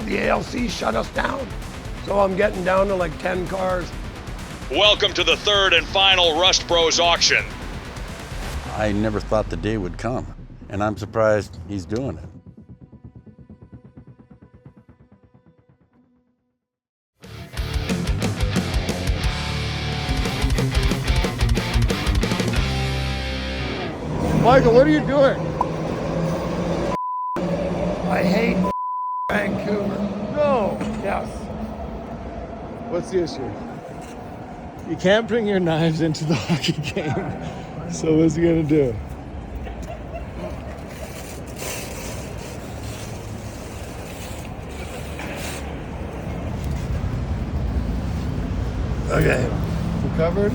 the ALC shut us down. So I'm getting down to like 10 cars. Welcome to the third and final Rust Bros auction. I never thought the day would come, and I'm surprised he's doing it. Michael, what are you doing? I hate Vancouver. No. Yes. What's the issue? You can't bring your knives into the hockey game. So what's he gonna do? Okay. You covered?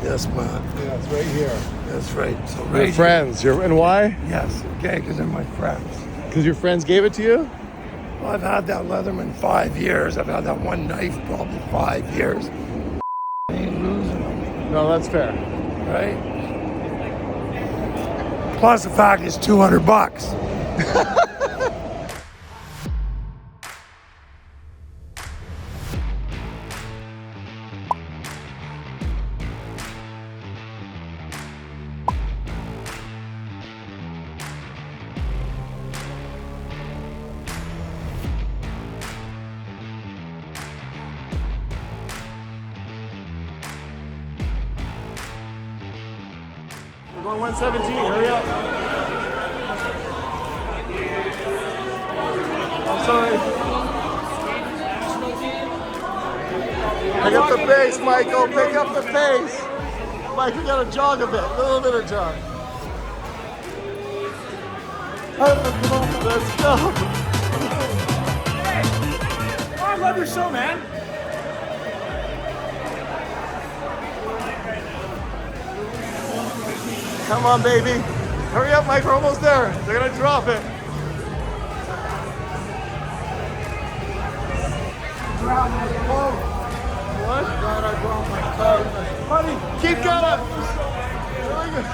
Yes, man. Yeah, it's right here. That's right. So Your right friends. And why? here. Yes. Okay, because they're my friends. Because your friends gave it to you? Well, I've had that Leatherman 5 years. I've had that one knife probably 5 years. Ain't losing them, No, that's fair. right? Plus the fact it's $200. We're going 117, hurry up. I'm sorry. Pick up the pace, Michael. Pick up the pace. Mike, we gotta jog a bit. A little bit of jog. Let's go. Oh, I love your show, man. Come on, baby. Hurry up, Mike. We're almost there. They're gonna drop it. What? Buddy, keep going. Really good.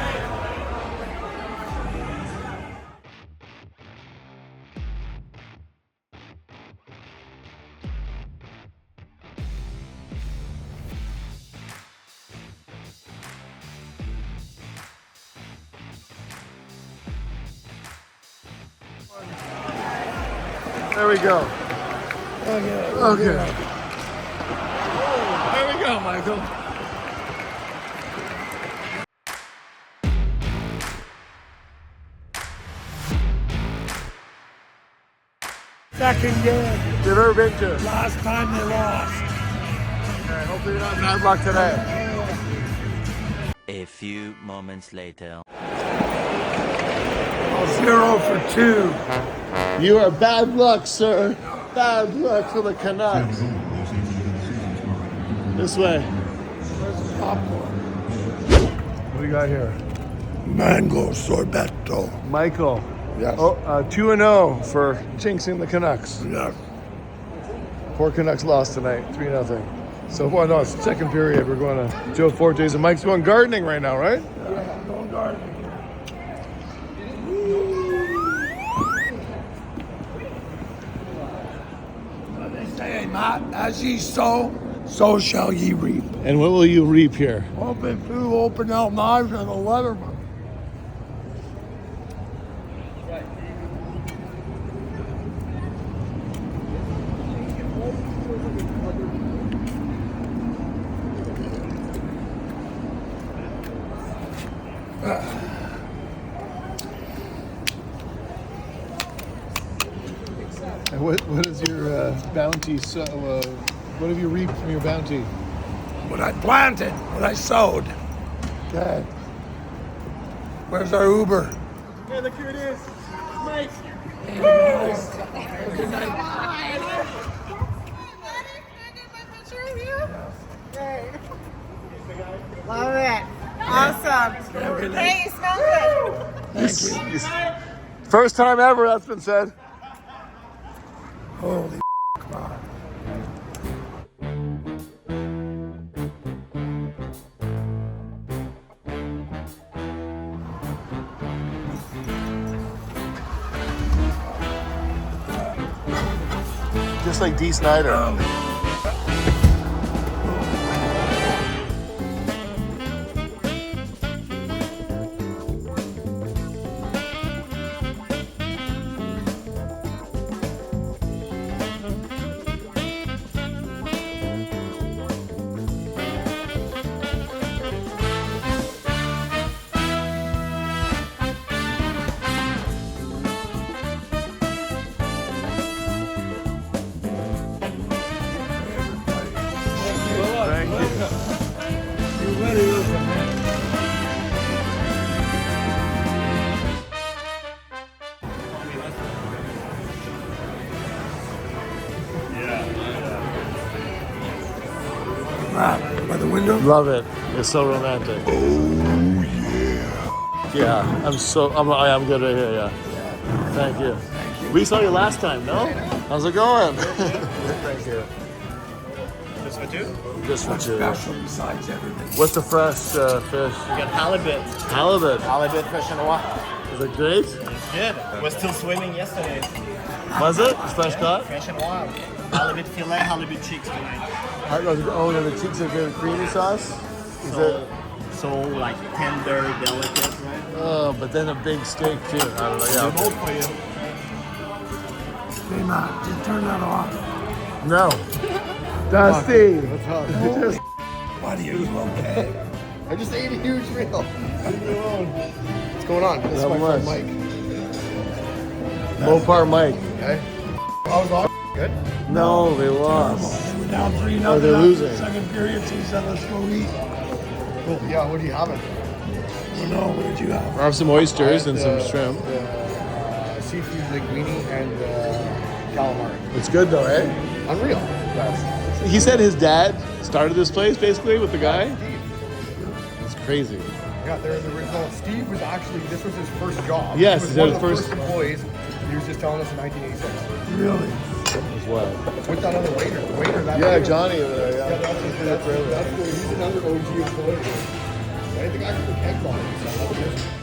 There we go. Okay. There we go, Michael. Second game. You've ever been to? Last time they lost. Okay, hopefully you're not bad luck today. A few moments later. 0 for 2. You are bad luck, sir. Bad luck for the Canucks. This way. Popcorn. What do we got here? Mango sorbetto. Michael. Yes. Oh, 2-0 for jinxing the Canucks. Yes. Poor Canucks lost tonight, 3-0. So, well, no, it's second period. We're going to Joe Fortes and Mike's going gardening right now, right? Yeah, going gardening. What they say, Matt, as ye sow, so shall ye reap. And what will you reap here? Open two open out knives and a Leatherman. And what is your bounty? So, what have you reaped from your bounty? What I planted, what I sowed. Okay. Where's our Uber? Hey, look here it is. Mike. Good night. Love it. Awesome. Hey, you smell good. Thank you. First time ever that's been said. Holy God. Just like D. Snyder. By the window? Love it. It's so romantic. Oh, yeah. Yeah, I'm good right here, yeah. Thank you. We saw you last time, no? How's it going? Thank you. This for two? Just for two. Special besides everything. What's the fresh fish? We got halibut. Halibut. Halibut fish and what? Is it great? It's good. We're still swimming yesterday. Was it? Fresh caught? Fresh and wild. Halibut fillet, halibut cheeks tonight. Oh, yeah, the cheeks are good. Creamy sauce? Is it? So like tender, delicate, right? Oh, but then a big steak too. I don't know. Yeah. Both for you. Hey, Matt, just turn that off. No. Dusty. Buddy, are you okay? I just ate a huge meal. Leave me alone. What's going on? This is my Not friend Mike. Mopar Mike. Okay. I was all good. No, they lost. They were down 3-0. Oh, they're losing. Second period, so he said, let's go eat. Cool. Yeah, what do you have? Oh, no, what did you have? I have some oysters and some shrimp. Seafood linguine and calamari. It's good though, eh? Unreal. He said his dad started this place basically with the guy. Steve. It's crazy. Yeah, they're the original. Steve was actually, this was his first job. Yes, he was that one was of the first- first employees. He was just telling us in 1986. Really? As well. With that other waiter. The waiter that Yeah, waiter. Johnny over there. Yeah. That's he's another OG employee. I think I could kept on it.